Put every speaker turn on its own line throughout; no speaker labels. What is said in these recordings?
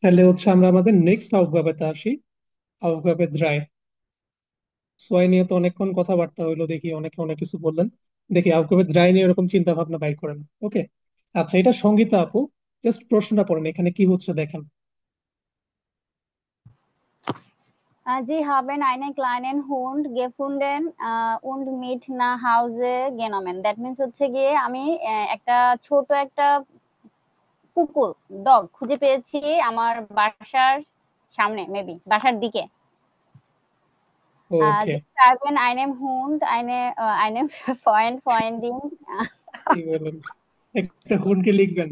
তাহলে হচ্ছে আমরা আমাদের নেক্সট aufgabeতে আসি। aufgabe 3। সোয়াই নিয়ে তো অনেকক্ষণ কথাবার্তা হইলো, দেখি অনেকে অনেক কিছু বললেন। দেখি aufgabe 3 নিয়ে এরকম চিন্তা ভাবনা বাইর করেন। ওকে, আচ্ছা, এটা সঙ্গীতা আপু। জাস্ট প্রশ্নটা পড়েন, এখানে কি হচ্ছে দেখেন।
Sie haben einen kleinen Hund gefunden und mit nach Hause genommen. That means হচ্ছে গিয়ে আমি একটা ছোট একটা কুকুর ডগ খুঁজে পেয়েছি আমার বাসার সামনে, মেবি বাসার দিকে।
ওকে,
Sie haben einen Hund, einen Freundin.
কি বলেন, একটা হুন্ডকে লিখবেন।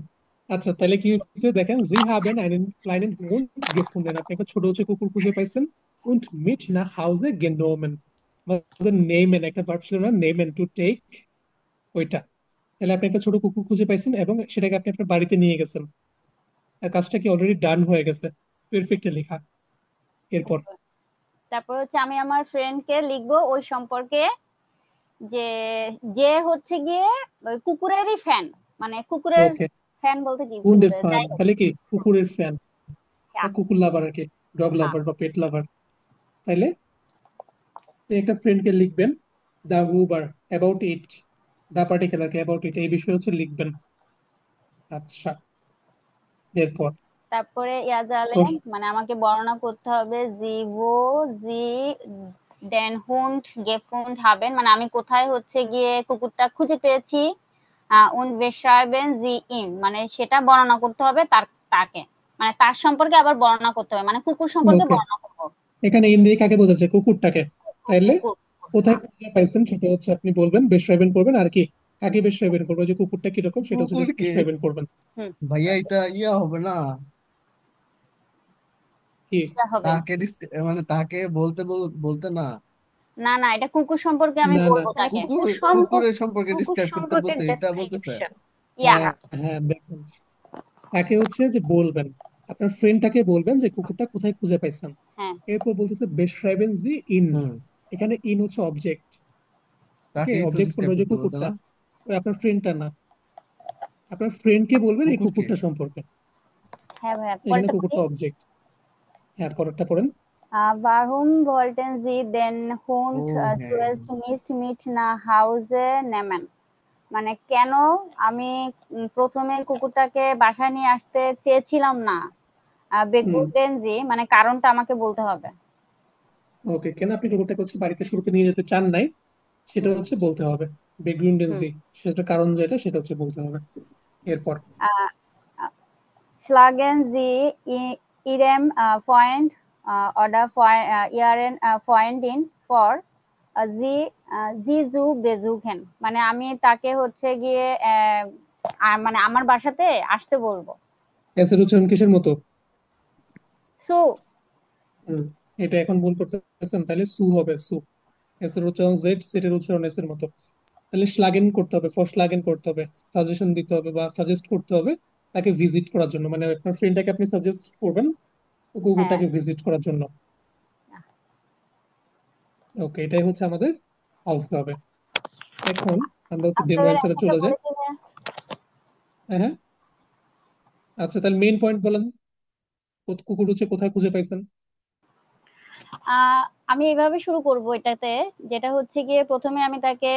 আচ্ছা, তাহলে কি হচ্ছে দেখেন, জি হাবেন einen kleinen Hund gefunden, আপনি একটা ছোট হচ্ছে কুকুর খুঁজে পাইছেন। und mit nach Hause genommen, আমাদের নেমেন একটা ভার্ব ছিল না, নেমেন টু টেক, ওইটা। তাহলে আপনি একটা ছোট কুকুর খুঁজে পাইছেন এবং সেটাকে আপনি আপনার বাড়িতে নিয়ে গেছেন। আর কাজটা কি অলরেডি ডান হয়ে গেছে, পারফেক্টলি লেখা। এরপর।
তারপর হচ্ছে আমি আমার ফ্রেন্ডকে লিখবো ওই সম্পর্কে, যে যে হচ্ছে গিয়ে ওই কুকুরেরই ফ্যান, মানে কুকুরের
ওকে,
ফ্যান বলতে কি কি
হুন্ডের
বোঝায়,
ফ্যান
যাই হোক।
তাহলে কি কুকুরের ফ্যান,
হ্যাঁ,
কুকুর লাভার আর কি, ডগ
হ্যাঁ।
লাভার বা পেট লাভার। তাইলে আপনি একটা ফ্রেন্ডকে লিখবেন দা হুবার about it, the particular about it, এই বিষয়ে হচ্ছে লিখবেন। আচ্ছা, এরপর
তারপরে ইয়াজালে
প্রশ্ন।
মানে আমাকে বর্ণনা করতে হবে জি ডেন হুন্ড গেফুন্ড হাবেন, মানে আমি কোথায় হচ্ছে গিয়ে কুকুরটা খুঁজে পেয়েছি। উন বেশাবেন জি ইন, মানে সেটা বর্ণনা করতে হবে তাকে, মানে তার সম্পর্কে আবার বর্ণনা করতে হবে, মানে কুকুর সম্পর্কে
ওকে,
বর্ণনা করবো।
এখানে ইন দিয়ে কাকে বোঝাচ্ছে, কুকুরটাকে। তাইলে
কুকুর।
কোথায় খুঁজে পাইছেন সেটা হচ্ছে আপনি বলবেন, বেশরাবেন করবেন আর কি, কাকে বেশরাবেন করবেন, যে কুকুরটা কিরকম সেটা হচ্ছে জাস্ট
কুকুরকে।
বেশরাবেন করবেন।
হুম।
ভাইয়া এটা ইয়া হবে না?
কি?
এটা হবে।
তাকে মানে তাকে বলতে বলতে না।
না না, এটা কুকুর সম্পর্কে আমি
না না,
বলবো তাকে।
কুকুর, কুকুরের সম্পর্কে ডিসক্রাইব করতে বলছে, এটা বলতেছে।
ইয়া।
হ্যাঁ, হ্যাঁ, দেখুন, তাকে হচ্ছে যে বলবেন, আপনার ফ্রেন্ডটাকে বলবেন যে কুকুরটা কোথায় খুঁজে পাইছেন।
হ্যাঁ।
এরপর বলতেছে বেশরাবেন জি ইন,
হুম।
এখানে ইন হচ্ছে অবজেক্ট। ওকে,
তাকেই তো
অবজেক্ট কোন
ডিসক্রাইব
ওই যে
করতে বলছে
কুকুরটা,
না?
ওই আপনার ফ্রেন্ডটা না, আপনার ফ্রেন্ডকে বলবেন এই
কুকুরকে।
কুকুরটা সম্পর্কে।
হ্যাঁ ভাইয়া,
এখানে
পরেরটা পড়ি।
কুকুরটা অবজেক্ট। হ্যাঁ, পরেরটা পড়েন।
Warum wollten Sie den
ও
Hund
হ্যাঁ।
zuerst nicht mit nach Hause nehmen? মানে কেন আমি প্রথমে কুকুরটাকে বাসায় নিয়ে আসতে চেয়েছিলাম না।
হুম।
বেগুনদেন জি, মানে কারণটা আমাকে বলতে হবে।
ওকে, কেন আপনি কুকুরটাকে হচ্ছে বাড়িতে শুরুতে নিয়ে যেতে চান নাই, সেটা
হুম।
হচ্ছে বলতে হবে। বেগ্রুন্ডেন্সি,
হুম।
সেটা কারণ যেটা সেটা হচ্ছে বলতে হবে। এরপর।
আহ, আহ, Schlagen Sie Ihrem Freund oder Ihren Freundin vor, sie zu besuchen, মানে আমি তাকে হচ্ছে গিয়ে মানে আমার বাসাতে আসতে বলবো।
এস এর উচ্চারণ কিসের মতো?
সো
হুম, এটা এখন ভুল করতেছেন, তাহলে সু হবে, সু। এস এর উচ্চারণ জেড, সেটের উচ্চারণ এস এর মতো। তাহলে শ্লাগেন করতে হবে, ফর শ্লাগেন করতে হবে, সাজেশন দিতে হবে বা সাজেস্ট করতে হবে তাকে ভিজিট করার জন্য, মানে আপনার ফ্রেন্ডটাকে আপনি সাজেস্ট করবেন
হ্যাঁ।
কুকুরটাকে ভিজিট করার জন্য। ওকে, এটাই হচ্ছে আমাদের হবে। এখন আমরা হচ্ছে ডেমো
আপনাদের
অ্যান্সারে
একটা
চলে যাই।
বলে দিলে।
হ্যাঁ, হ্যাঁ। আচ্ছা, তাহলে মেইন পয়েন্ট বলেন, কুকুর হচ্ছে কোথায় খুঁজে পাইছেন।
আহ আমি এভাবে শুরু করব এটাতে, যেটা হচ্ছে গিয়ে প্রথমে আমি তাকে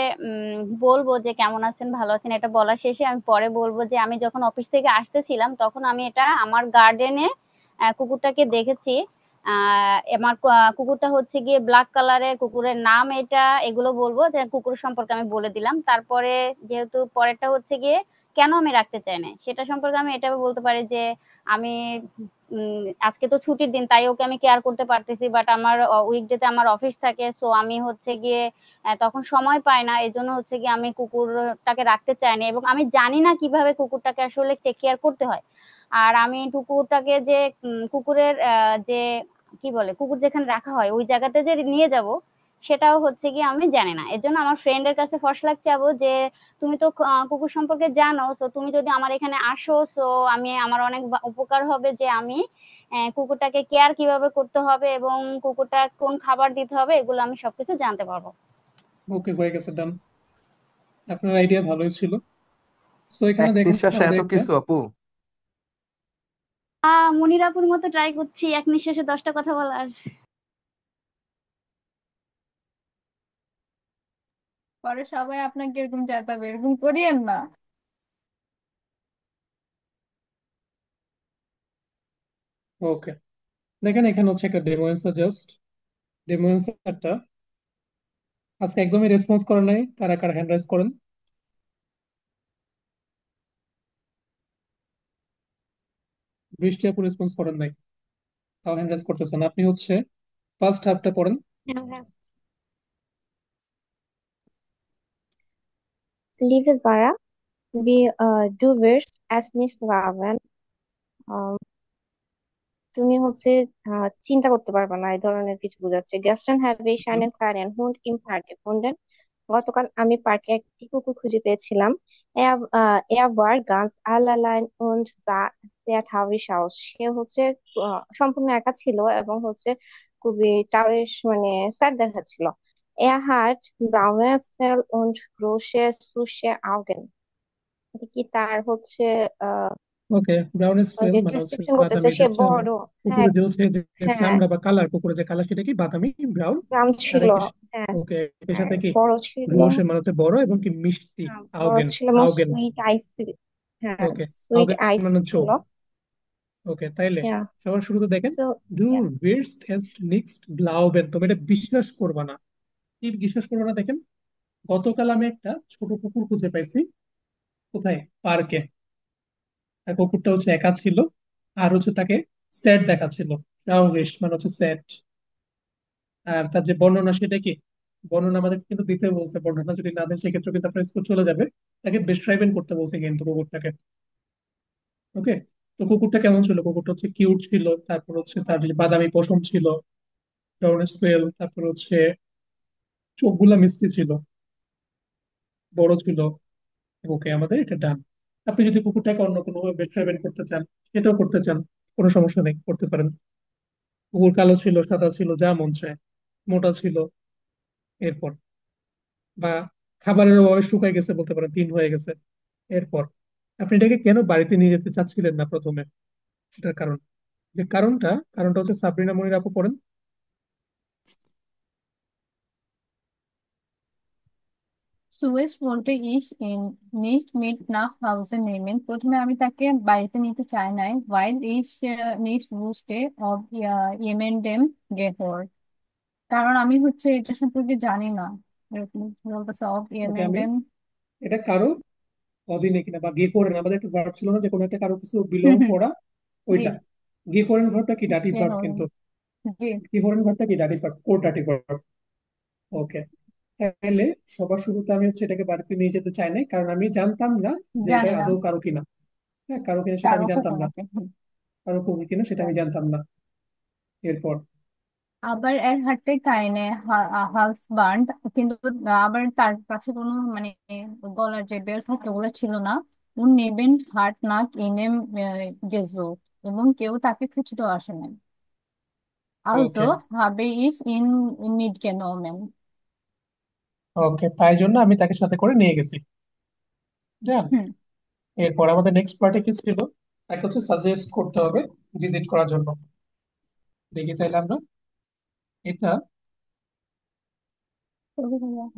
বলবো যে কেমন আছেন, ভালো আছেন, এটা বলা শেষে আমি পরে বলবো যে আমি যখন অফিস থেকে আসতেছিলাম তখন আমি এটা আমার গার্ডেনে কুকুরটাকে দেখেছি। আমার কুকুরটা হচ্ছে গিয়ে ব্ল্যাক কালারের, কুকুরের নাম এটা, এগুলো বলবো, যে কুকুর সম্পর্কে আমি বলে দিলাম। তারপরে যেহেতু পরেরটা হচ্ছে গিয়ে কেন আমি রাখতে চাই না সেটা সম্পর্কে আমি এটা বলতে পারি যে আমি আজকে তো ছুটির দিন তাই ওকে আমি কেয়ার করতে পারতেছি, বাট আমার উইকডেতে আমার অফিস থাকে, সো আমি হচ্ছে গিয়ে তখন সময় পাই না, এই জন্য হচ্ছে গিয়ে আমি কুকুরটাকে রাখতে চাইনি এবং আমি জানি না কিভাবে কুকুরটাকে আসলে টেক কেয়ার করতে হয়। আর আমি কুকুরটাকে যে কুকুরের যে কি বলে, কুকুর যেখানে রাখা হয় ওই জায়গাতে যে নিয়ে যাব সেটাও হচ্ছে গিয়ে আমি জানি না। এর জন্য আমার ফ্রেন্ডের কাছে ফার্স্ট লাগ চাবো যে তুমি তো কুকুর সম্পর্কে জানো, সো তুমি যদি আমার এখানে আসো, সো আমি আমার অনেক উপকার হবে যে আমি কুকুরটাকে কেয়ার কিভাবে করতে হবে এবং কুকুরটা কোন খাবার দিতে হবে এগুলো আমি সবকিছু জানতে পারবো।
ওকে, হয়ে গেছে, ডান। আপনার আইডিয়া ভালোই ছিল। সো এখানে
এক
দেখেন
নিঃশ্বাসে
আমরা
এত
একটা,
কিছু আপু!
মনির আপুর মতো ট্রাই করছি এক নিঃশ্বাসে 10টা কথা বলার।
পরে সবাই আপনাকে এরকম চেতাবে, এরকম করিয়েন না।
ওকে, দেখেন এখানে হচ্ছে একটা ডেমো অ্যান্সার, জাস্ট ডেমো অ্যান্সারটা আজকে একদমই রেসপন্স করে নাই। কারা কারা হ্যান্ড রাইজ করেন? বৃষ্টি আপু রেসপন্স করেন নাই, তাও হ্যান্ড রাইজ করতেছেন। আপনি হচ্ছে ফার্স্ট হাফটা পড়েন।
Liebe Sarah, du wirst es nicht glauben. আহ, তুমি হচ্ছে চিন্তা করতে পারবে না, এই ধরনের কিছু বোঝাচ্ছে। Gestern habe ich
হুম,
einen kleinen Hund im Park gefunden. গতকাল আমি পার্কে একটি কুকুর খুঁজে পেয়েছিলাম। Er war ganz allein und sah sehr traurig aus. সে হচ্ছে সম্পূর্ণ একা ছিল এবং হচ্ছে খুবই ট্রাউরিশ, মানে স্যাড দেখাচ্ছিল। Er hat braunes Fell und große süße Augen. এটা কি তার হচ্ছে আহ
ওকে। ব্রাউন স্পেল
যে
মানে হচ্ছে
ডিসক্রিপশন করতেছে,
বাদামি
সে
যে
বড়। হ্যাঁ,
কুকুরের যে হচ্ছে যে
হ্যাঁ,
চামড়া বা কালার, কুকুরের যে কালার সেটা কি বাদামি ব্রাউন।
ব্রাউন
আর
ছিল।
একই
হ্যাঁ,
ওকে, একই
আর
সাথে কি
বড় ছিল।
রোসে মানে হচ্ছে বড় এবং কি মিষ্টি।
বড়
আউগেন,
ছিল এবং
আউগেন।
সুইট আইস। হ্যাঁ,
ওকে,
সুইট
আউগেন
আইস
মানে চোখ।
ছিল।
ওকে, তাইলে
Yeah.
সবার শুরুতে দেখেন,
So,
ডু
yeah.
উইরস্ট এস্ট নিক্সট গ্লাউবেন। তুমি এটা বিশ্বাস করবা না। কি বিশ্বাস করবা না? দেখেন, গতকাল আমি একটা ছোট কুকুর খুঁজে পাইছি। কোথায়? পার্কে। আর কুকুরটা হচ্ছে একা ছিল, আর হচ্ছে তাকে স্যাড দেখাচ্ছিল। রাউন্ডিশ মানে হচ্ছে স্যাড। আর তার যে বর্ণনা সেটা কি, বর্ণনা আমাদের কিন্তু দিতে বলছে। বর্ণনা যদি না দেন সেক্ষেত্রে কিন্তু আপনার স্কোর চলে যাবে। তাকে ডেসক্রাইবেন করতে বলছে কিন্তু কুকুরটাকে। ওকে, তো কুকুরটা কেমন ছিল? কুকুরটা হচ্ছে কিউট ছিল, তারপর হচ্ছে তার যে বাদামি পশম ছিল, ব্রাউন স্পেল, তারপর হচ্ছে চোখগুলা মিষ্টি ছিল, বড় ছিল। ওকে, আমাদের এটা ডান। আপনি যদি কুকুরটাকে অন্য কোনো ডেসক্রাইবেন করতে চান, সেটাও করতে চান, কোনো সমস্যা নেই, করতে পারেন। কুকুর কালো ছিল, সাদা ছিল, যা মন চায়, মোটা ছিল। এরপর বা খাবারের অভাবে শুকায় গেছে বলতে পারেন, দিন হয়ে গেছে। এরপর আপনি এটাকে কেন বাড়িতে নিয়ে যেতে চাচ্ছিলেন না প্রথমে? সেটার কারণ, যে কারণটা হচ্ছে সাবরিনা মনির আপু পড়েন।
Suez wollte ich ihn nicht mit nach Hause nehmen. প্রথমে আমি তাকে বাড়িতে নিতে চাই নাই, weil ich nicht wusste, ob jemandem gehört. কারণ আমি হচ্ছে এটা সম্পর্কে জানি না। এরকম বলতেছে ob
ওকে, আমি
jemandem।
এটা কারো অধীনে কিনা বা গে করেন, আমাদের একটা ভার্ব ছিল না যে কোনো একটা কারো কিছু
হুম
বিলং
হুম।
করা,
জি।
ওইটা। গে করেন ভার্বটা কি ডাটিভ ভার্ব
gehören।
কিন্তু।
জি।
গে করেন ভার্বটা কি dative verb, core dative verb. Okay, তাহলে সবার শুরুতে আমি হচ্ছে এটাকে বাড়িতে নিয়ে যেতে চাই নাই, কারণ আমি জানতাম না যে এটা
জানি না
আদৌ কারো কিনা। হ্যাঁ, কারো কিনা সেটা
কারো
আমি জানতাম
কুকুর
না।
নাকি। হুম,
কারো কুকুর কিনা সেটা আমি
জানি।
জানতাম না। এরপর
আবার এর হাতে কাইনে হালসবান্ড, কিন্তু আবার তার কাছে কোনো মানে গলার যে বেল্ট থাকে ওগুলো ছিল না। উন নেবেন হাট নাক ইনেম গেজো, এবং কেউ তাকে খুঁজতেও আসে নাই।
ওকে,
Also habe ich ihn mitgenommen।
ওকে, তাই জন্য আমি তাকে সাথে করে নিয়ে গেছি। জান,
হুম।
এরপর আমাদের নেক্সট পার্টে কি ছিল? তাকে হচ্ছে সাজেস্ট করতে হবে ভিজিট করার জন্য। দেখি তাহলে আমরা এটা,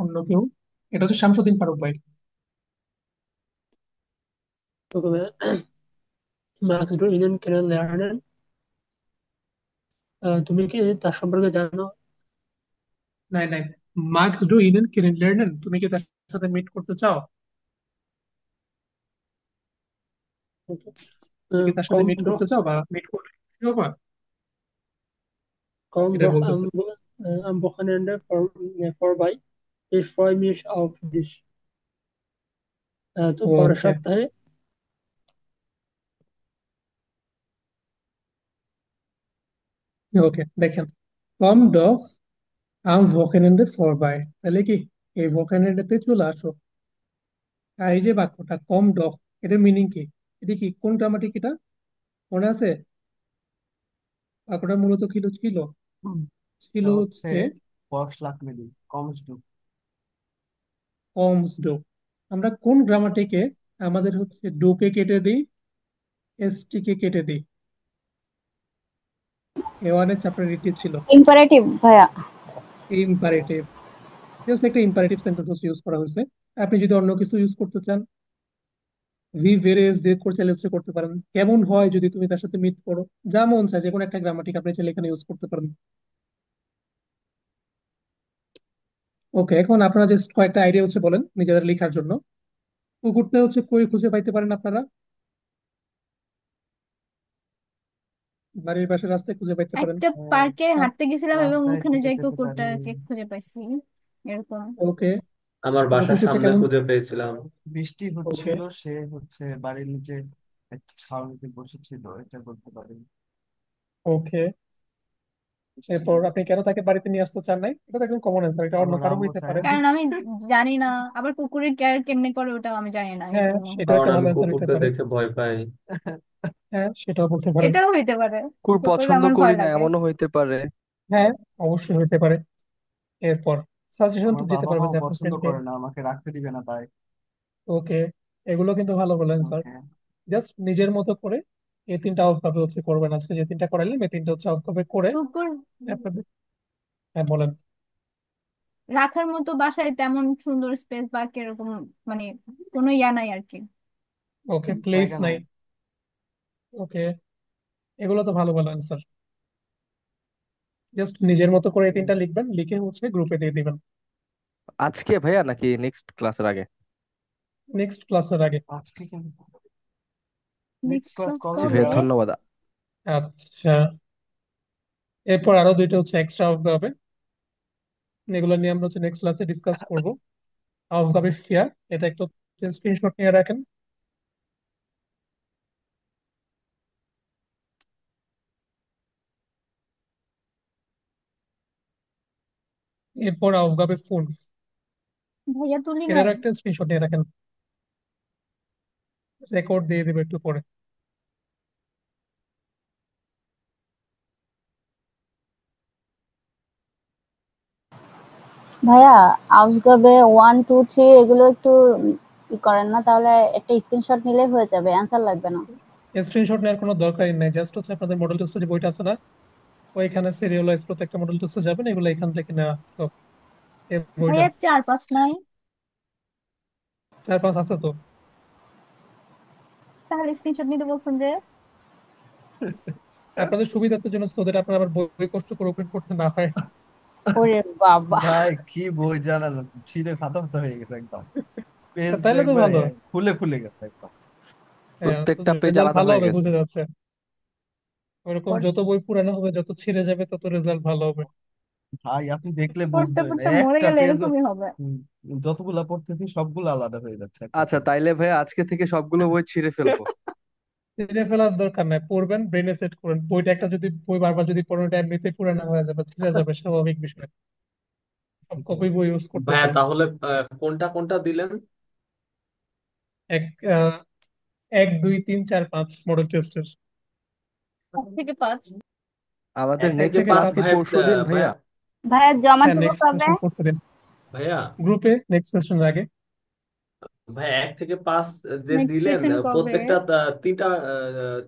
অন্য কেউ, এটা হচ্ছে শামসুদ্দিন ফারুক ভাই।
প্রথমে মার্কস ডু ইউনিয়ন কেন লেয়ার্নেন, তুমি কি তার সম্পর্কে জানো?
নাই নাই, মার্কস ডু ইনেন কেনেন লার্নেন, তুমি কি তার সাথে মিট করতে চাও? তুমি কি তার সাথে
Komm
মিট
doch,
করতে চাও বা মিট করতে চাও বা
komm
এটা
doch
বলতেছে।
am Wochenende vorbei. Ich freue mich auf dich. তো পরের
ওকে,
সপ্তাহে
ওকে, দেখেন, কম ডগ আম ভোকেনেন্ডে ফর বাই, তাহলে কি এই ভোকেনেন্ডেতে চলে আসো। আর এই যে বাক্যটা কম ডগ, এটার মিনিং কি? এটা কি কোন গ্রামাটিক এটা মনে আছে? বাক্যটা মূলত ছিল ছিল
হুম,
ছিল
এটা হচ্ছে
হচ্ছে
বর্ষলাকমেলি কমস টু।
কমস ডো। আমরা কোন গ্রামাটিকে আমাদের হচ্ছে ডোকে কেটে দিই, এস টি কে কেটে দিই? A1 এর চ্যাপ্টার কি ছিল?
ইম্পারেটিভ ভাইয়া।
ইম্পারেটিভ। জাস্ট একটা ইম্পারেটিভ সেন্টেন্স ইউজ করা হয়েছে। আপনি যদি অন্য কিছু ইউজ করতে চান, ভি ভেরিয়েস দিয়ে চাইলে হচ্ছে করতে পারেন। কেমন হয় যদি তুমি তার সাথে মিট করো, যা মন চায় যে কোনো একটা গ্রামাটিক আপনি চাইলে এখানে ইউজ করতে পারেন। ওকে, এখন আপনারা জাস্ট কয়েকটা আইডিয়া হচ্ছে বলেন নিজেদের লেখার জন্য। কুকুরটা হচ্ছে কই খুঁজে পাইতে পারেন আপনারা? বাড়ির পাশে রাস্তায় খুঁজে পাইতে পারেন।
একটা পার্কে হাঁটতে গেছিলাম এবং
রাস্তায়
ওখানে
খুঁজে
যাই
পেতে পারি।
কুকুরটাকে খুঁজে পাইছি, এরকম।
ওকে,
আমার বাসার
কুকুরটা
সামনে
কেমন?
খুঁজে পেয়েছিলাম।
বৃষ্টি
ওকে,
হচ্ছিল, সে বাড়ির নিচে একটা ছাউনিতে বসেছিল, এটা বলতে পারি।
ওকে।
বৃষ্টি
এরপর আপনি কেন তাকে বাড়িতে নিয়ে আসতে চান নাই? এটা তো একদম কমন অ্যান্সার, এটা অন্য
আমার
কারো
আম্মু
হইতে
চায়
পারে।
না।
কারণ আমি জানি না, আবার কুকুরের কেয়ার কেমনে করে ওটাও আমি জানি না, এই
হ্যাঁ,
জন্য।
সেটাও
কারণ
একটা ভালো
আমি
অ্যান্সার হইতে
কুকুরকে
পারে।
দেখে ভয় পাই।
হ্যাঁ, সেটাও বলতে পারেন।
এটাও হইতে পারে,
কুকুর
কুকুর
পছন্দ
আমার
করি
ভয়
না
লাগে।
এমনও হইতে পারে।
হ্যাঁ, অবশ্যই হইতে পারে। এরপর সাজেশন
আমার
তো দিতে
বাবা
পারবেন
মাও
যে আপনার
পছন্দ
ফ্রেন্ডকে।
করে না, আমাকে রাখতে দিবে না তাই।
ওকে, এগুলো কিন্তু ভালো ভালো অ্যান্সার।
ওকে।
জাস্ট নিজের মতো করে এই তিনটা অফ ভাবে হচ্ছে করবেন। আজকে যে তিনটা করাইলেন এই তিনটা হচ্ছে অফ ভাবে করে
কুকুর
আপনাদের। হ্যাঁ, বলেন।
রাখার মতো বাসায় তেমন সুন্দর স্পেস বা কিরকম, মানে কোনো ইয়া নাই আর কি।
ওকে, প্লেস
জায়গা
নাই।
নাই।
ওকে, এগুলো তো ভালো ভালো অ্যান্সার। জাস্ট নিজের মতো করে এই তিনটা লিখবেন, লিখে হচ্ছে গ্রুপে দিয়ে দিবেন
আজকে ভাইয়া নাকি নেক্সট ক্লাসের আগে?
নেক্সট ক্লাসের আগে।
আজকে কিন্তু নেক্সট
নেক্সট
ক্লাস
ক্লাস
কবে
জি
কবে?
ভাইয়া,
ভাইয়া?
ধন্যবাদ।
আচ্ছা, এরপর আরো দুইটা হচ্ছে এক্সট্রা অফ হবে, এগুলো নিয়ে আমরা হচ্ছে নেক্সট ক্লাসে ডিসকাস করবো। অফ হবে ফেয়ার, এটা একটু স্ক্রিনশট নিয়ে রাখেন। এরপর অফ হবে ফোন,
ভাইয়া তুলি নাই।
এটারও একটা স্ক্রিনশট নিয়ে রাখেন, রেকর্ড দিয়ে দেবে একটু পরে।
ভাইয়া আউসগাবে 1 2 3 এগুলো একটু ই করেন না, তাহলে একটা স্ক্রিনশট নিলে হয়ে যাবে, অ্যান্সার লাগবে না।
স্ক্রিনশট নেওয়ার কোনো দরকারই নাই, জাস্ট হচ্ছে আপনাদের মডেল টেস্টের যে বইটা আছে না, ওইখানে সিরিয়ালাইজ প্রত্যেকটা মডেল টেস্টে যাবেন, এগুলো এখান থেকে নেওয়া তো। এই বইটা
ভাইয়া 4 5 নাই?
4 5 আছে তো।
তাহলে স্ক্রিনশট নিতে বলছেন যে?
আপনাদের সুবিধার্থের জন্য, ওদের আপনার আবার বই কষ্ট করে ওপেন করতে না হয়।
ওরে বাবা।
ভাই কি বই জানালো, ছিঁড়ে ফাটা ফাটা হয়ে গেছে একদম। পেজ
তাইলে তো
একবারে
ভালো।
ফুলে ফুলে গেছে একদম।
হ্যাঁ,
প্রত্যেকটা পেজ
রেজাল্ট
আলাদা
ভালো
হয়ে
হবে
গেছে।
বুঝে যাচ্ছে। ওরকম
পড়-
যত বই পুরানো হবে, যত ছিঁড়ে যাবে, তত রেজাল্ট ভালো হবে।
ভাই আপনি দেখলে
পড়তে
বুঝবেন
পড়তে মরে
একটা
গেলে
পেজ
এরকমই হবে।
যতগুলা পড়তেছি সবগুলো আলাদা হয়ে যাচ্ছে একটা
আচ্ছা,
পেজ।
তাইলে ভাইয়া আজকে থেকে সবগুলো বই ছিঁড়ে ফেলবো।
ছিঁড়ে ফেলার দরকার নাই, পড়বেন, ব্রেনে সেট করেন। বইটা একটা যদি বই বারবার যদি পড়েন, ওটা এমনিতেই পুরানো হয়ে যাবে, ছিঁড়ে যাবে, স্বাভাবিক বিষয়। সব কপি বই ইউজ
ভাইয়া
করতেছেন।
তাহলে কোনটা কোনটা দিলেন?
এক আহ, 1 2 3 4 5 মডেল টেস্টের।
1 থেকে 5?
আমাদের
এক
এক
থেকে
নেক্সট
থেকে
পাঁচ
ক্লাস
পাঁচ
কি
ভাই।
পরশু দিন
ভাইয়া
ভাইয়া?
ভাইয়া জমা
হ্যাঁ,
দিব
নেক্সট
কবে?
সেশন করতে দিন
ভাইয়া
গ্রুপে, নেক্সট সেশনের আগে।
ভাই 1 থেকে 5 যে
নেক্সট
দিলেন,
সেশন কবে?
প্রত্যেকটা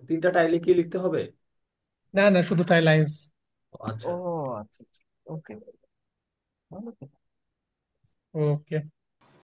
তিনটা টাইলে কি লিখতে হবে?
না না, শুধু টাই লাইন্স।
আচ্ছা।
ও আচ্ছা আচ্ছা, ওকে। ভালো তো।
ওকে।